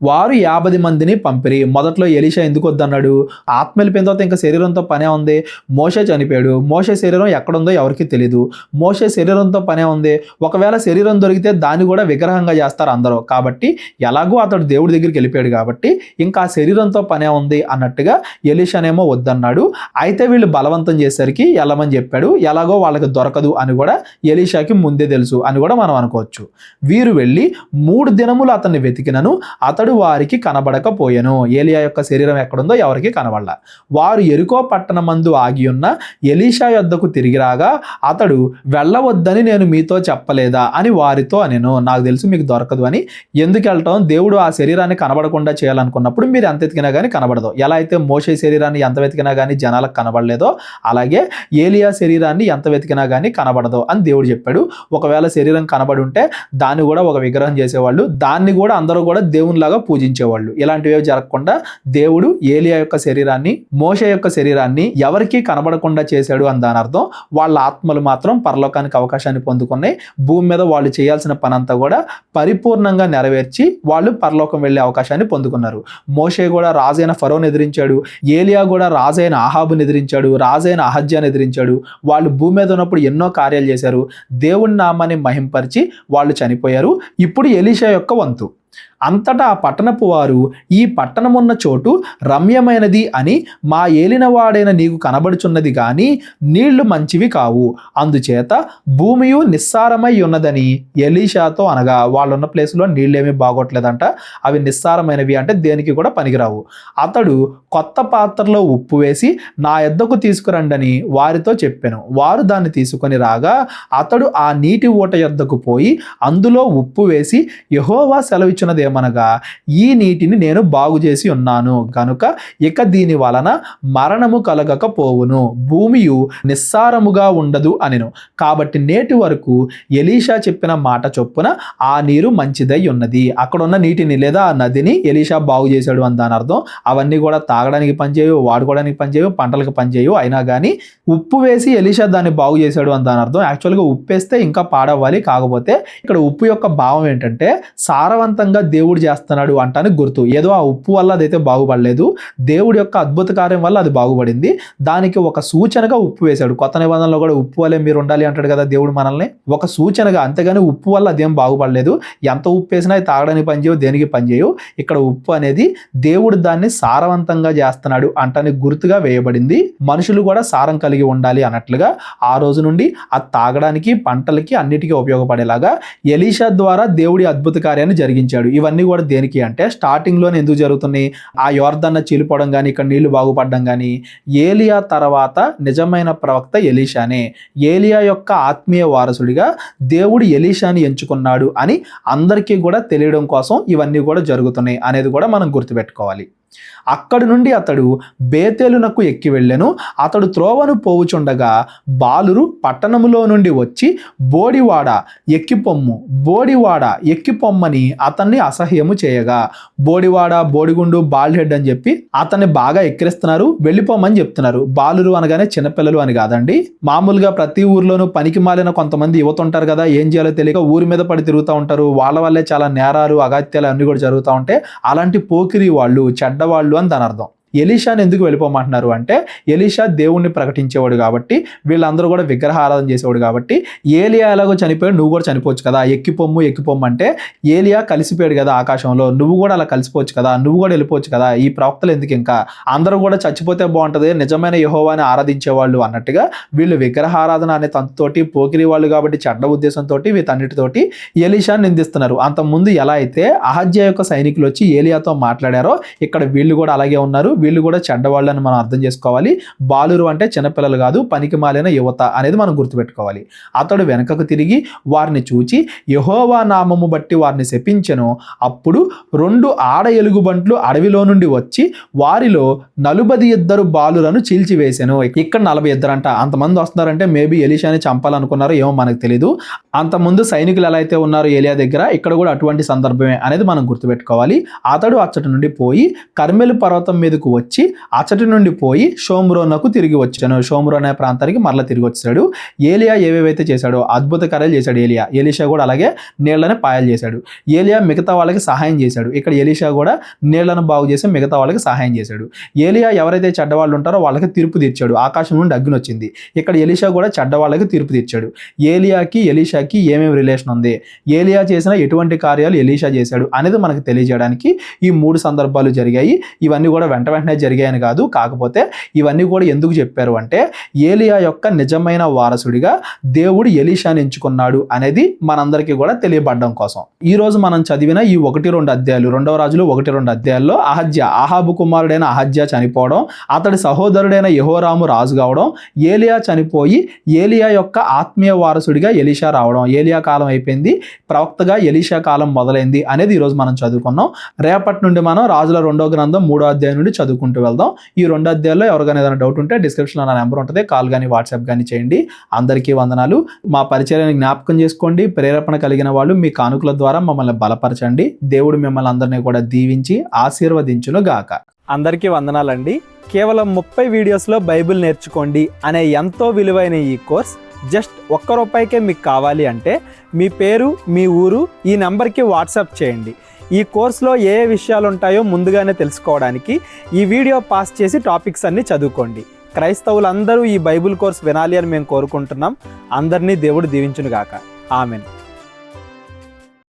వారు 50 మందిని పంపిరి. మొదట్లో ఎలీషా ఎందుకు వద్దన్నాడు? ఆత్మ వెళ్ళిపోయిన తర్వాత ఇంకా శరీరంతో పనే ఉంది. మోషే చనిపోయాడు, మోషే శరీరం ఎక్కడుందో ఎవరికి తెలియదు, మోషే శరీరంతో పనే ఉంది. ఒకవేళ శరీరం దొరికితే దాన్ని కూడా విగ్రహంగా చేస్తారు అందరూ, కాబట్టి ఎలాగో అతడు దేవుడి దగ్గరికి వెళ్ళిపోయాడు కాబట్టి ఇంకా ఆ శరీరంతో పనే ఉంది అన్నట్టుగా ఎలీషానేమో వద్దన్నాడు. అయితే వీళ్ళు బలవంతం చేసరికి వెళ్ళమని చెప్పాడు. ఎలాగో వాళ్ళకి దొరకదు అని కూడా ఎలీషాకి ముందే తెలుసు అని కూడా మనం అనుకోవచ్చు. వీరు వెళ్ళి 3 దినములు అతన్ని వెతికినను అతడు వారికి కనబడకపోయెను. ఏలియా యొక్క శరీరం ఎక్కడుందో ఎవరికి కనబడలా. వారు ఎరికో పట్టణమందు ఆగి ఉన్న ఎలీషా యొద్దకు తిరిగి రాగా అతడు వెళ్ళవద్దని నేను మీతో చెప్పలేదా అని వారితో అనెను. నాకు తెలుసు మీకు దొరకదు అని. ఎందుకు వెళ్ళటం? దేవుడు ఆ శరీరాన్ని కనబడకుండా చేయాలనుకున్నప్పుడు మీరు ఎంత వెతికినా కానీ కనబడదు. ఎలా అయితే మోషే శరీరాన్ని ఎంత వెతికినా కానీ జనాలకు కనబడలేదో అలాగే ఏలియా శరీరాన్ని ఎంత వెతికినా కానీ కనబడదు అని దేవుడు చెప్పాడు. ఒకవేళ శరీరం కనబడి ఉంటే దాన్ని కూడా ఒక విగ్రహం చేసేవాళ్ళు, దాన్ని కూడా అందరూ కూడా దేవునిలాగా పూజించేవాళ్ళు. ఇలాంటివి జరగకుండా దేవుడు ఏలియా యొక్క శరీరాన్ని, మోషే యొక్క శరీరాన్ని ఎవరికీ కనబడకుండా చేశాడు అని దాని అర్థం. వాళ్ళ ఆత్మలు మాత్రం పరలోకానికి అవకాశాన్ని పొందుకున్నాయి. భూమి మీద వాళ్ళు చేయాల్సిన పని అంతా కూడా పరిపూర్ణంగా నెరవేర్చి వాళ్ళు పరలోకం వెళ్ళే అవకాశాన్ని పొందుకున్నారు. మోషే కూడా రాజైన ఫరోని ఎదిరించాడు, ఏలియా కూడా రాజైన ఆహాబుని ఎదిరించాడు, రాజైన అహజ్యాన్ని ఎదిరించాడు. వాళ్ళు భూమి మీద ఉన్నప్పుడు ఎన్నో కార్యాలు చేశారు, దేవుని నామాన్ని మహింపరిచి వాళ్ళు చనిపోయారు. ఇప్పుడు ఎలీషా యొక్క వంతు. అంతటా ఆ పట్టణపు వారు ఈ పట్టణమున్న చోటు రమ్యమైనది అని మా ఏలినవాడైన నీకు కనబడుచున్నది గాని నీళ్లు మంచివి కావు, అందుచేత భూమియు నిస్సారమై ఉన్నదని ఎలీషాతో అనగా, వాళ్ళున్న ప్లేస్లో నీళ్ళేమీ బాగోట్లేదంట, అవి నిస్సారమైనవి అంటే దేనికి కూడా పనికిరావు. అతడు కొత్త పాత్రలో ఉప్పు వేసి నా యొద్దకు తీసుకురండని వారితో చెప్పెను. వారు దాన్ని తీసుకొని రాగా అతడు ఆ నీటి ఊట యొద్దకు పోయి అందులో ఉప్పు వేసి యెహోవా సెలవిచ్చినది ఏమనగా, ఈ నీటిని నేను బాగు చేసి ఉన్నాను గనుక ఇక దీని వలన మరణము కలగకపోవును, భూమియు నిస్సారముగా ఉండదు అనెను. కాబట్టి నేటి వరకు ఎలీషా చెప్పిన మాట చొప్పున ఆ నీరు మంచిదై ఉన్నది. అక్కడ ఉన్న నీటిని లేదా ఆ నదిని ఎలీషా బాగు చేశాడు అని దాని అర్థం. అవన్నీ కూడా తాగడానికి పనిచేయవు, వాడుకోవడానికి పనిచేయవు, పంటలకు పనిచేయవు. అయినా కానీ ఉప్పు వేసి ఎలీషా దాన్ని బాగు చేశాడు అని దాని అర్థం. యాక్చువల్గా ఉప్పు వేస్తే ఇంకా పాడవ్వాలి. కాకపోతే ఇక్కడ ఉప్పు యొక్క భావం ఏంటంటే సారవంతంగా దేవుడు చేస్తున్నాడు అంటానికి గుర్తు. ఏదో ఆ ఉప్పు వల్ల అదైతే బాగుపడలేదు, దేవుడి యొక్క అద్భుత కార్యం వల్ల అది బాగుపడింది. దానికి ఒక సూచనగా ఉప్పు వేశాడు. కొత్త నిబంధనలో కూడా ఉప్పు వల్లే మీరు ఉండాలి అంటాడు కదా దేవుడు మనల్ని, ఒక సూచనగా. అంతేగాని ఉప్పు వల్ల అదేం బాగుపడలేదు. ఎంత ఉప్పు వేసినా తాగడానికి పనిచేయవు, దేనికి పనిచేయవు. ఇక్కడ ఉప్పు అనేది దేవుడు దాన్ని సారవంతంగా చేస్తున్నాడు అంటానికి గుర్తుగా వేయబడింది. మనుషులు కూడా సారం కలిగి ఉండాలి అన్నట్లుగా ఆ రోజు నుండి అది తాగడానికి, పంటలకి, అన్నిటికీ ఉపయోగపడేలాగా ఎలీషా ద్వారా దేవుడి అద్భుత కార్యాన్ని జరిగించాడు. ఇవన్నీ కూడా దేనికి అంటే స్టార్టింగ్లోనే ఎందుకు జరుగుతున్నాయి? ఆ యోర్దాన్న చీలిపోవడం కానీ, ఇక్కడ నీళ్లు బాగుపడడం కానీ. ఏలియా తర్వాత నిజమైన ప్రవక్త ఎలీషానే. ఏలియా యొక్క ఆత్మీయ వారసుడిగా దేవుడు ఎలీషాని ఎంచుకున్నాడు అని అందరికీ కూడా తెలియడం కోసం ఇవన్నీ కూడా జరుగుతున్నాయి అనేది కూడా మనం గుర్తుపెట్టుకోవాలి. అక్కడి నుండి అతడు బేతేలునకు ఎక్కి వెళ్ళెను. అతడు త్రోవను పోవుచుండగా బాలురు పట్టణములో నుండి వచ్చి బోడివాడ ఎక్కిపొమ్ము, బోడివాడ ఎక్కిపొమ్మని అతన్ని అసహ్యము చేయగా, బోడివాడ, బోడిగుండు, బాల్హెడ్ అని చెప్పి అతన్ని బాగా ఎక్కిరిస్తున్నారు, వెళ్ళిపోమని చెప్తున్నారు. బాలురు అనగానే చిన్నపిల్లలు అని కాదండి. మామూలుగా ప్రతి ఊర్లోనూ పనికి మాలిన కొంతమంది యువత ఉంటారు కదా, ఏం చేయాలో తెలియక ఊరి మీద పడి తిరుగుతూ ఉంటారు. వాళ్ళ వల్లే చాలా నేరాలు, అగాత్యాలు అన్ని కూడా జరుగుతూ ఉంటాయి. అలాంటి పోకిరి వాళ్ళు, చెడ్డవాళ్ళు అని దాని అర్థం. ఎలీషాని ఎందుకు వెళ్ళిపోమంటున్నారు అంటే, ఎలీషా దేవుణ్ణి ప్రకటించేవాడు కాబట్టి, వీళ్ళందరూ కూడా విగ్రహ ఆరాధన చేసేవాడు కాబట్టి, ఏలియా ఎలాగో చనిపోయాడు, నువ్వు కూడా చనిపోవచ్చు కదా, ఎక్కిపొమ్ము ఎక్కిపొమ్ము అంటే ఏలియా కలిసిపోయాడు కదా ఆకాశంలో, నువ్వు కూడా అలా కలిసిపోవచ్చు కదా, నువ్వు కూడా వెళ్ళిపోవచ్చు కదా, ఈ ప్రవక్తలు ఎందుకు ఇంకా, అందరూ కూడా చచ్చిపోతే బాగుంటుంది, నిజమైన యెహోవాని ఆరాధించేవాళ్ళు అన్నట్టుగా వీళ్ళు విగ్రహ ఆరాధన అనే తంతుతోటి, పోకిరి వాళ్ళు కాబట్టి చెడ్డ ఉద్దేశంతో వీటన్నిటితోటి ఎలీషాని నిందిస్తున్నారు. అంతకుముందు ఎలా అయితే అహజ్యా యొక్క సైనికులు వచ్చి ఏలియాతో మాట్లాడారో, ఇక్కడ వీళ్ళు కూడా అలాగే ఉన్నారు. వీళ్ళు కూడా చెడ్డవాళ్ళని మనం అర్థం చేసుకోవాలి. బాలురు అంటే చిన్నపిల్లలు కాదు, పనికి మాలిన యువత అనేది మనం గుర్తుపెట్టుకోవాలి. అతడు వెనకకు తిరిగి వారిని చూచి యెహోవా నామము బట్టి వారిని శపించెను. అప్పుడు 2 ఆడ ఎలుగుబంట్లు అడవిలో నుండి వచ్చి వారిలో 42 బాలులను చీల్చివేశాను. ఇక్కడ 42 అంట. అంతమంది వస్తున్నారంటే మేబీ ఎలీషాని చంపాలనుకున్నారో ఏమో మనకు తెలీదు. అంతకుముందు సైనికులు ఎలా అయితే ఉన్నారో ఏలియా దగ్గర, ఇక్కడ కూడా అటువంటి సందర్భమే అనేది మనం గుర్తుపెట్టుకోవాలి. అతడు అచ్చటి నుండి పోయి కర్మెలు పర్వతం మీదకు వచ్చి అచ్చటి నుండి పోయి షోమ్రోనుకు తిరిగి వచ్చాను. షోమ్రోన్ అనే ప్రాంతానికి మరలా తిరిగి వచ్చాడు. ఏలియా ఏవేవైతే చేశాడో అద్భుత కార్యాలు చేశాడు ఏలియా. ఎలీషా కూడా అలాగే నీళ్లను పాయలు చేశాడు. ఏలియా మిగతా వాళ్ళకి సహాయం చేశాడు. ఇక్కడ ఎలీషా కూడా నీళ్లను బాగు చేసి మిగతా వాళ్ళకి సహాయం చేశాడు. ఏలియా ఎవరైతే చెడ్డవాళ్ళు ఉంటారో వాళ్ళకి తీర్పు తీర్చాడు. ఆకాశం నుండి అగ్ని వచ్చింది. ఇక్కడ ఎలీషా కూడా చెడ్డవాళ్ళకి తీర్పు తీర్చాడు. ఏలియాకి ఎలీషాకి ఏమేమి రిలేషన్ ఉంది, ఏలియా చేసిన ఎటువంటి కార్యాలు ఎలీషా చేశాడు అనేది మనకు తెలియజేయడానికి ఈ 3 సందర్భాలు జరిగాయి. ఇవన్నీ కూడా వెంటనే జరిగాయని కాదు, కాకపోతే ఇవన్నీ కూడా ఎందుకు చెప్పారు అంటే, ఏలియా యొక్క నిజమైన వారసుడిగా దేవుడు ఎలీషాని ఎంచుకున్నాడు అనేది మనందరికీ కూడా తెలియబడడం కోసం. ఈ రోజు మనం చదివిన ఈ 1-2 అధ్యాయాలు, 2వ రాజులు 1-2 అధ్యాయాల్లో అహజ్యా, ఆహాబు కుమారుడైన అహజ్యా చనిపోవడం, అతడి సహోదరుడైన యెహోరాము రాజు కావడం, ఏలియా చనిపోయి ఏలియా యొక్క ఆత్మీయ వారసుడిగా ఎలీషా రావడం, ఏలియా కాలం అయిపోయింది, ప్రవక్తగా ఎలీషా కాలం మొదలైంది అనేది ఈరోజు మనం చదువుకున్నాం. రేపటి నుండి మనం రాజుల 2వ గ్రంథం 3వ అధ్యాయం నుండి చదువుకుంటూ వెళ్దాం. ఈ 2 అధ్యాయాల్లో ఎవరికైనా ఏదైనా డౌట్ ఉంటే డిస్క్రిప్షన్లో నా నెంబర్ ఉంటుంది, కాల్ కానీ వాట్సాప్ కానీ చేయండి. అందరికీ వందనాలు. మా పరిచయాన్ని జ్ఞాపకం చేసుకోండి. ప్రేరేపణ కలిగిన వాళ్ళు మీ కానుకల ద్వారా మమ్మల్ని బలపరచండి. దేవుడు మిమ్మల్ని అందరినీ కూడా దీవించి ఆశీర్వదించును గాక. అందరికీ వందనాలండి. కేవలం 30 వీడియోస్లో బైబిల్ నేర్చుకోండి అనే ఎంతో విలువైన ఈ కోర్స్ జస్ట్ ₹1 మీకు కావాలి అంటే మీ పేరు, మీ ఊరు ఈ నెంబర్కి వాట్సాప్ చేయండి. ఈ కోర్సులో ఏ విషయాలు ఉంటాయో ముందుగానే తెలుసుకోవడానికి ఈ వీడియో పాస్ చేసి టాపిక్స్ అన్ని చదువుకోండి. క్రైస్తవులందరూ ఈ బైబిల్ కోర్స్ వినాలి అని మేము కోరుకుంటున్నాం. అందరినీ దేవుడు దీవించును గాక. ఆమెన్.